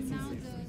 now the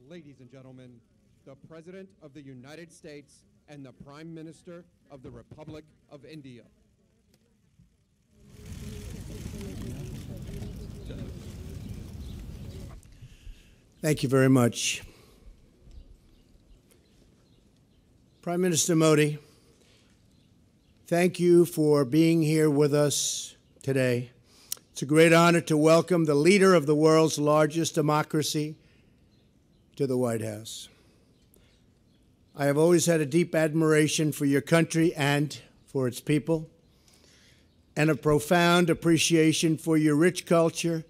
Ladies and gentlemen, the President of the United States and the Prime Minister of the Republic of India. Thank you very much. Prime Minister Modi, thank you for being here with us today. It's a great honor to welcome the leader of the world's largest democracy to the White House. I have always had a deep admiration for your country and for its people, and a profound appreciation for your rich culture,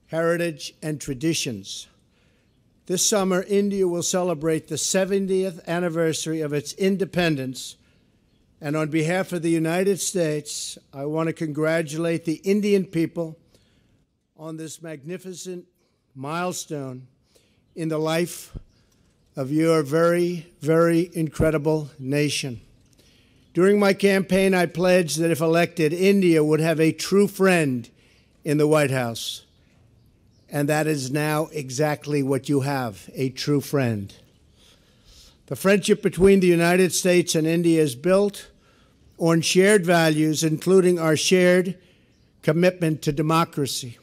heritage, and traditions. This summer, India will celebrate the 70th anniversary of its independence, and on behalf of the United States, I want to congratulate the Indian people on this magnificent milestone in the life of your very, very incredible nation. During my campaign, I pledged that if elected, India would have a true friend in the White House. And that is now exactly what you have, a true friend. The friendship between the United States and India is built on shared values, including our shared commitment to democracy.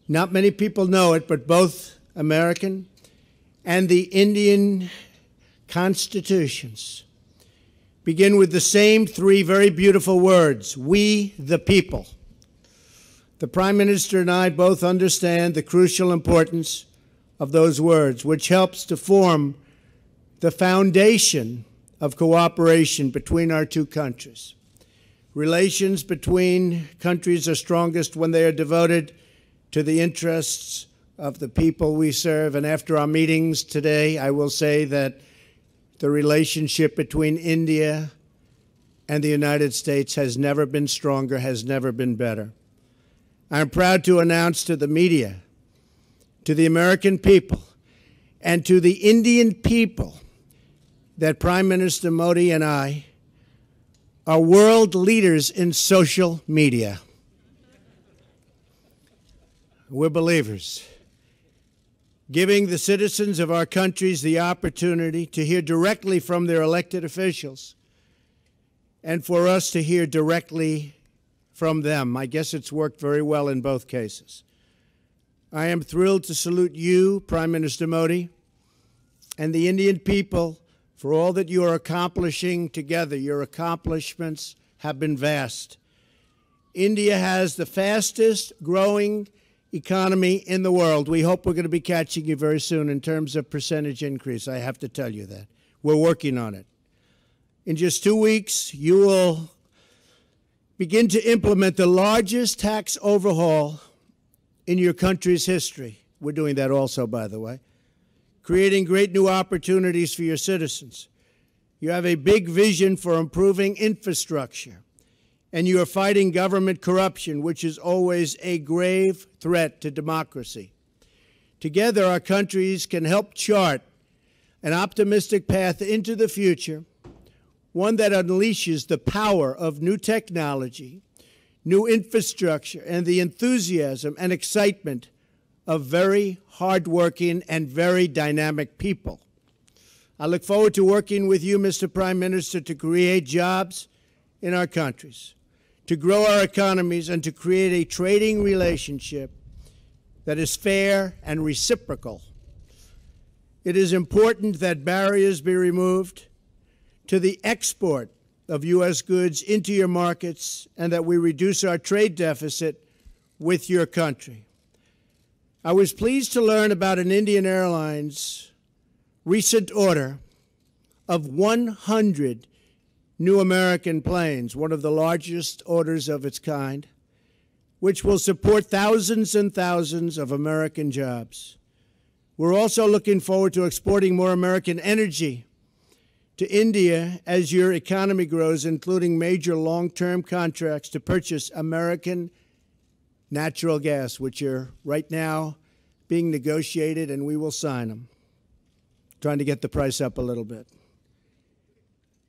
Not many people know it, but both American and the Indian constitutions begin with the same three very beautiful words: we the people. The Prime Minister and I both understand the crucial importance of those words, which helps to form the foundation of cooperation between our two countries. Relations between countries are strongest when they are devoted to the interests of the people we serve. And after our meetings today, I will say that the relationship between India and the United States has never been stronger, has never been better. I'm proud to announce to the media, to the American people, and to the Indian people that Prime Minister Modi and I are world leaders in social media. We're believers, giving the citizens of our countries the opportunity to hear directly from their elected officials and for us to hear directly from them. I guess it's worked very well in both cases. I am thrilled to salute you, Prime Minister Modi, and the Indian people for all that you are accomplishing together. Your accomplishments have been vast. India has the fastest growing economy in the world. We hope we're going to be catching you very soon in terms of percentage increase. I have to tell you that. We're working on it. In just 2 weeks, you will begin to implement the largest tax overhaul in your country's history. We're doing that also, by the way, creating great new opportunities for your citizens. You have a big vision for improving infrastructure, and you are fighting government corruption, which is always a grave threat to democracy. Together, our countries can help chart an optimistic path into the future, one that unleashes the power of new technology, new infrastructure, and the enthusiasm and excitement of very hardworking and very dynamic people. I look forward to working with you, Mr. Prime Minister, to create jobs in our countries, to grow our economies, and to create a trading relationship that is fair and reciprocal. It is important that barriers be removed to the export of U.S. goods into your markets and that we reduce our trade deficit with your country. I was pleased to learn about an Indian Airlines recent order of 100 new American planes, one of the largest orders of its kind, which will support thousands and thousands of American jobs. We're also looking forward to exporting more American energy to India as your economy grows, including major long-term contracts to purchase American natural gas, which are right now being negotiated, and we will sign them, trying to get the price up a little bit.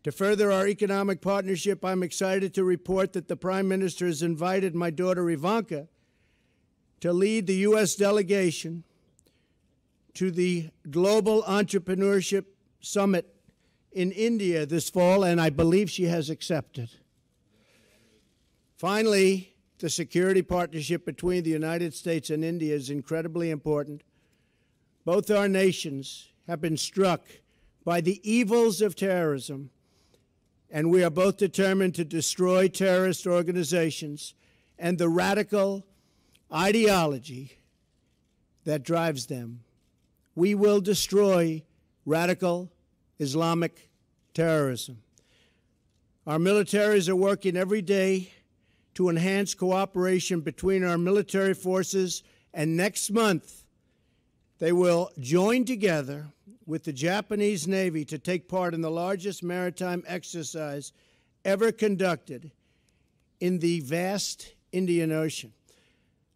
To further our economic partnership, I'm excited to report that the Prime Minister has invited my daughter Ivanka to lead the U.S. delegation to the Global Entrepreneurship Summit in India this fall, and I believe she has accepted. Finally, the security partnership between the United States and India is incredibly important. Both our nations have been struck by the evils of terrorism, and we are both determined to destroy terrorist organizations and the radical ideology that drives them. We will destroy radical Islamic terrorism. Our militaries are working every day to enhance cooperation between our military forces, and next month they will join together with the Japanese Navy to take part in the largest maritime exercise ever conducted in the vast Indian Ocean.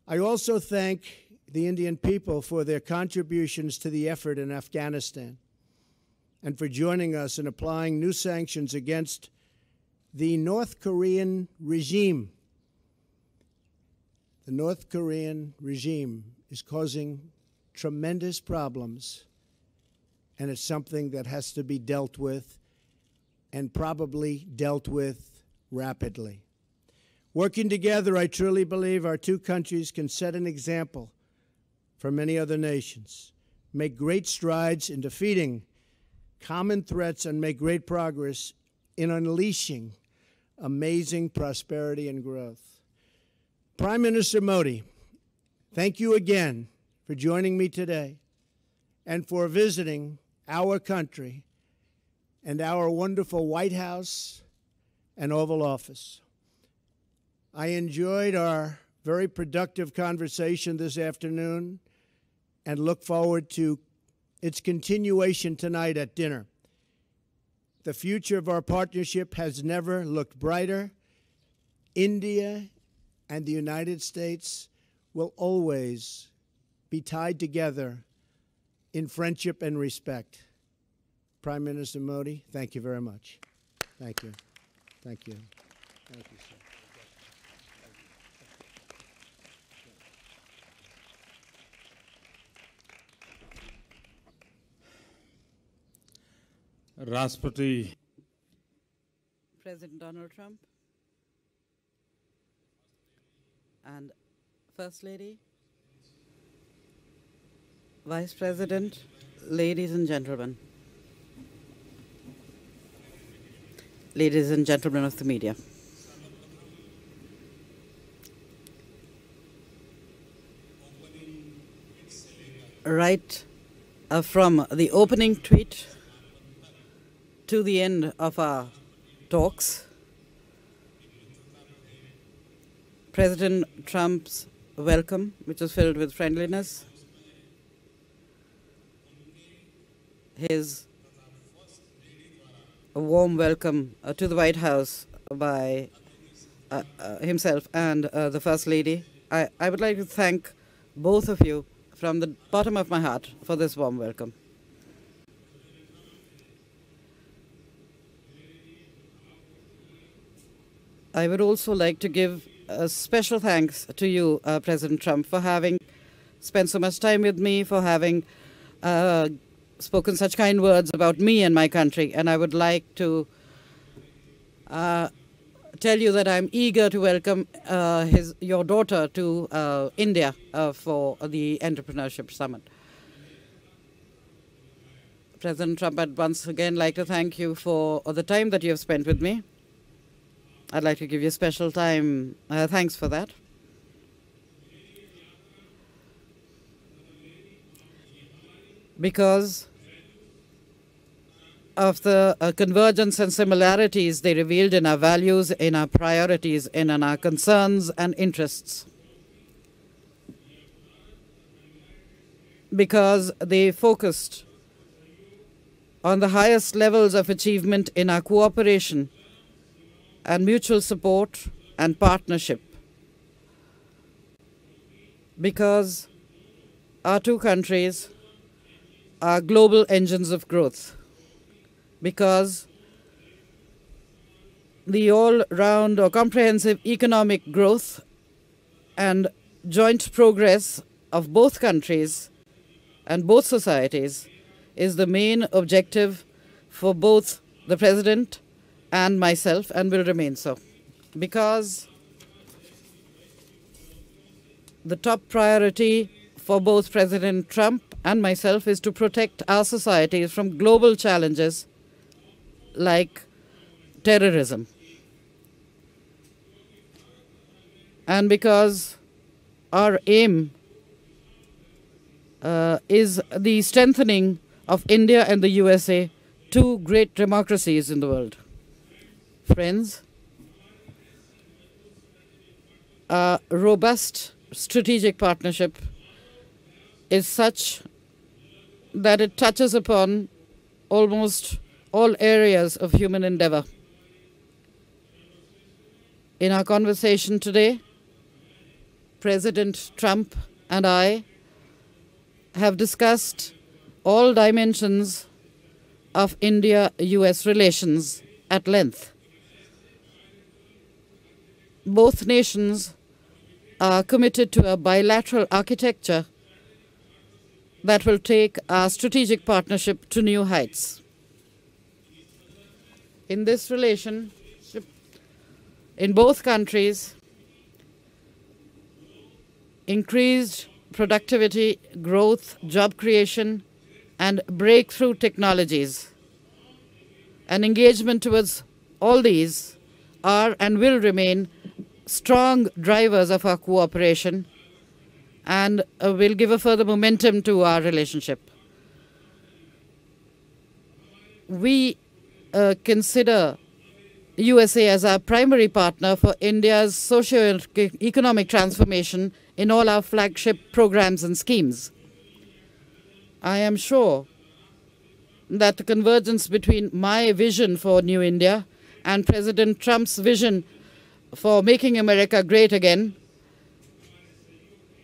I also thank the Indian people for their contributions to the effort in Afghanistan and for joining us in applying new sanctions against the North Korean regime. The North Korean regime is causing tremendous problems, and it's something that has to be dealt with, and probably dealt with rapidly. Working together, I truly believe our two countries can set an example for many other nations, make great strides in defeating common threats, and make great progress in unleashing amazing prosperity and growth. Prime Minister Modi, thank you again for joining me today and for visiting our country and our wonderful White House and Oval Office. I enjoyed our very productive conversation this afternoon and look forward to its continuation tonight at dinner. The future of our partnership has never looked brighter. India and the United States will always be tied together in friendship and respect. Prime Minister Modi, thank you very much. Thank you. Thank you. Thank you, sir. Rashtrapati President Donald Trump and First Lady, Vice President, ladies and gentlemen of the media. Right from the opening tweet to the end of our talks, President Trump's welcome, which was filled with friendliness, his warm welcome to the White House by himself and the First Lady. I would like to thank both of you from the bottom of my heart for this warm welcome. I would also like to give a special thanks to you, President Trump, for having spent so much time with me, for having spoken such kind words about me and my country. And I would like to tell you that I'm eager to welcome your daughter to India for the Entrepreneurship Summit. President Trump, I'd once again like to thank you for the time that you have spent with me. I'd like to give you special thanks for that. Because of the convergence and similarities they revealed in our values, in our priorities, in our concerns and interests. Because they focused on the highest levels of achievement in our cooperation and mutual support and partnership. Because our two countries are global engines of growth. Because the all-round or comprehensive economic growth and joint progress of both countries and both societies is the main objective for both the President and myself, and will remain so. Because the top priority for both President Trump and myself is to protect our societies from global challenges like terrorism. And because our aim is the strengthening of India and the USA, two great democracies in the world. Friends, a robust strategic partnership is such that it touches upon almost all areas of human endeavor. In our conversation today, President Trump and I have discussed all dimensions of India-US relations at length. Both nations are committed to a bilateral architecture that will take our strategic partnership to new heights. In this relationship, in both countries, increased productivity, growth, job creation, and breakthrough technologies, and engagement towards all these are and will remain strong drivers of our cooperation and will give a further momentum to our relationship. We consider USA as our primary partner for India's socio-economic transformation in all our flagship programs and schemes. I am sure that the convergence between my vision for New India and President Trump's vision for making America great again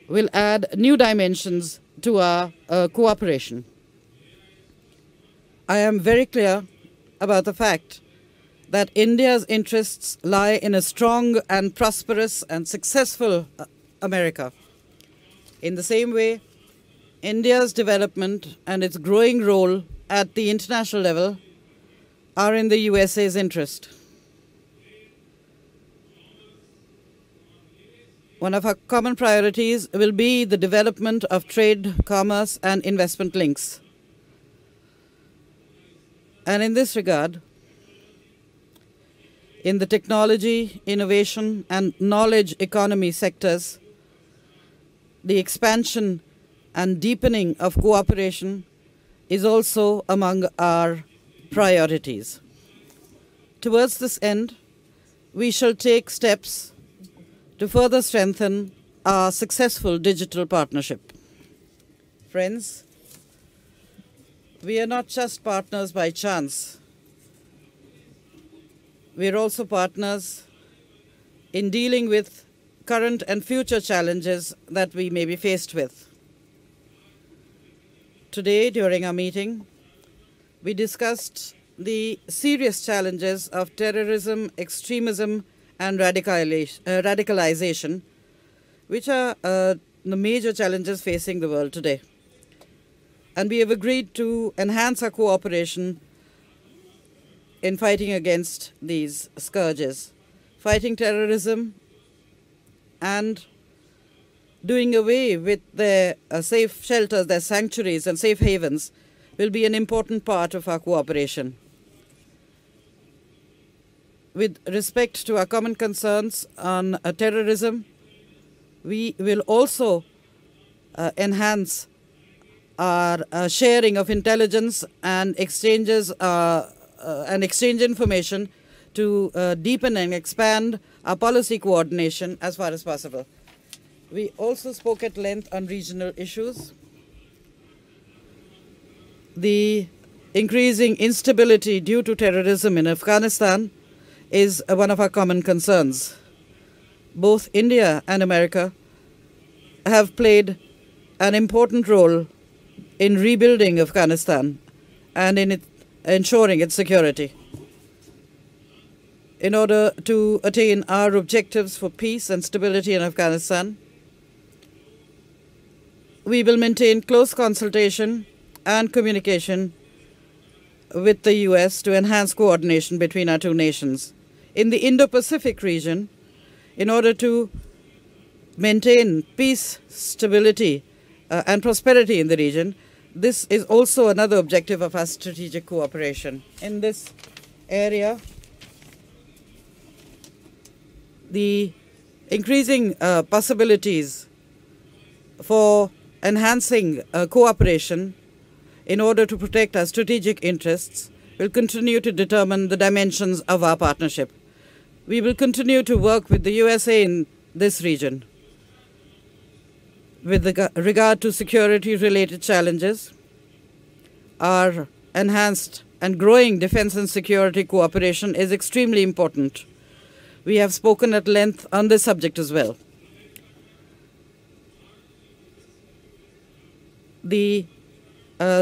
will add new dimensions to our cooperation. I am very clear about the fact that India's interests lie in a strong and prosperous and successful America. In the same way, India's development and its growing role at the international level are in the USA's interest. One of our common priorities will be the development of trade, commerce, and investment links. And in this regard, in the technology, innovation, and knowledge economy sectors, the expansion and deepening of cooperation is also among our priorities. Towards this end, we shall take steps to further strengthen our successful digital partnership. Friends, we are not just partners by chance. We are also partners in dealing with current and future challenges that we may be faced with. Today, during our meeting, we discussed the serious challenges of terrorism, extremism, and radicalization, which are the major challenges facing the world today. And we have agreed to enhance our cooperation in fighting against these scourges. Fighting terrorism and doing away with their safe shelters, their sanctuaries and safe havens will be an important part of our cooperation. With respect to our common concerns on terrorism, we will also enhance our sharing of intelligence and exchange information to deepen and expand our policy coordination as far as possible. We also spoke at length on regional issues. The increasing instability due to terrorism in Afghanistan is one of our common concerns. Both India and America have played an important role in rebuilding Afghanistan and in ensuring its security. In order to attain our objectives for peace and stability in Afghanistan, we will maintain close consultation and communication with the U.S. to enhance coordination between our two nations. In the Indo-Pacific region, in order to maintain peace, stability, and prosperity in the region, this is also another objective of our strategic cooperation. In this area, the increasing possibilities for enhancing cooperation in order to protect our strategic interests will continue to determine the dimensions of our partnership. We will continue to work with the USA in this region with regard to security-related challenges. Our enhanced and growing defense and security cooperation is extremely important. We have spoken at length on this subject as well. The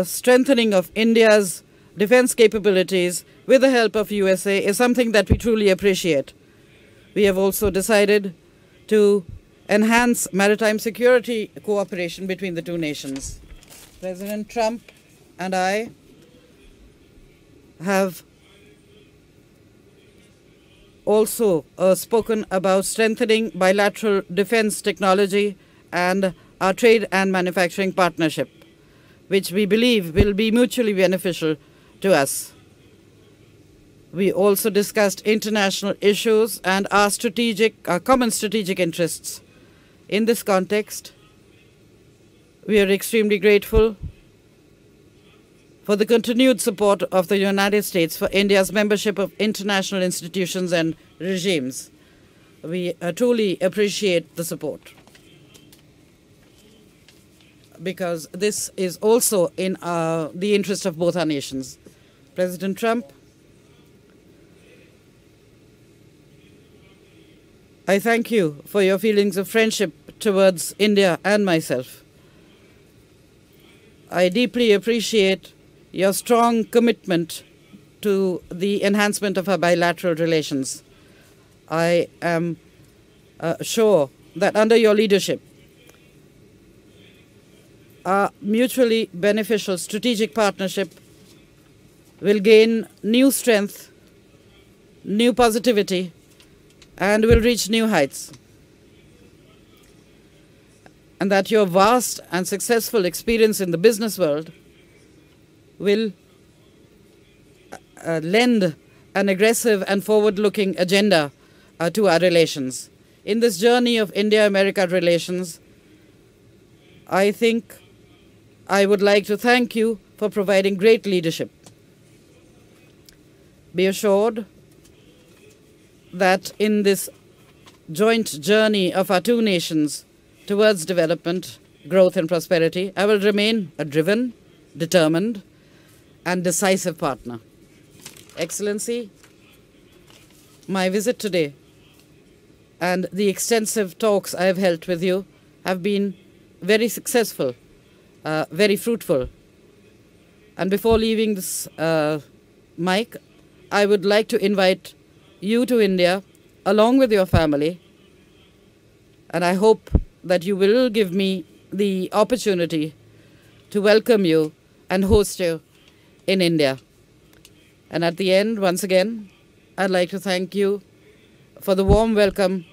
strengthening of India's defense capabilities with the help of USA is something that we truly appreciate. We have also decided to enhance maritime security cooperation between the two nations. President Trump and I have also spoken about strengthening bilateral defense technology and our trade and manufacturing partnership, which we believe will be mutually beneficial to us. We also discussed international issues and our common strategic interests. In this context, we are extremely grateful for the continued support of the United States for India's membership of international institutions and regimes. We truly appreciate the support, because this is also in the interest of both our nations. President Trump, I thank you for your feelings of friendship towards India and myself. I deeply appreciate your strong commitment to the enhancement of our bilateral relations. I am sure that under your leadership, our mutually beneficial strategic partnership will gain new strength, new positivity, and will reach new heights. And that your vast and successful experience in the business world will lend an aggressive and forward-looking agenda to our relations. In this journey of India-America relations, I think I would like to thank you for providing great leadership. Be assured that in this joint journey of our two nations towards development, growth, and prosperity, I will remain a driven, determined, and decisive partner. Excellency, my visit today and the extensive talks I have held with you have been very successful, very fruitful. And before leaving this mic, I would like to invite you to India along with your family, and I hope that you will give me the opportunity to welcome you and host you in India. And at the end, once again, I'd like to thank you for the warm welcome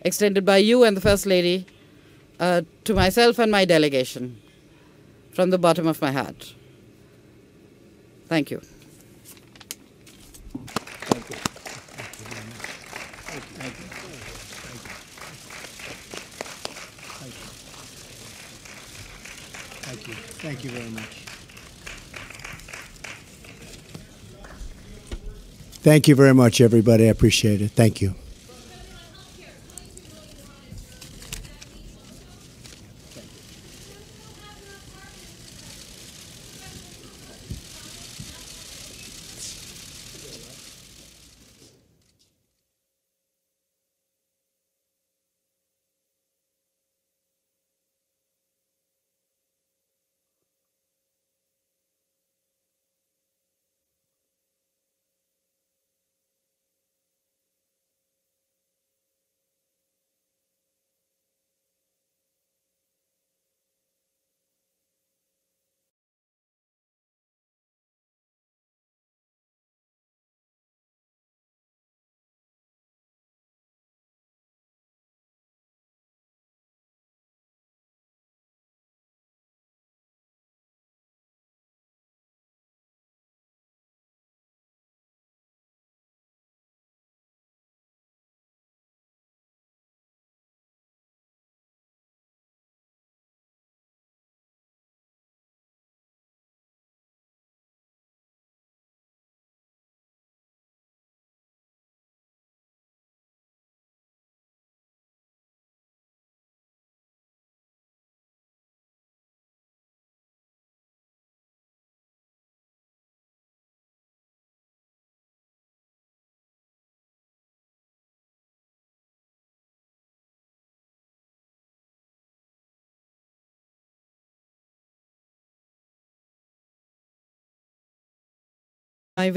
extended by you and the First Lady to myself and my delegation from the bottom of my heart. Thank you. Thank you very much. Thank you very much, everybody. I appreciate it. Thank you. my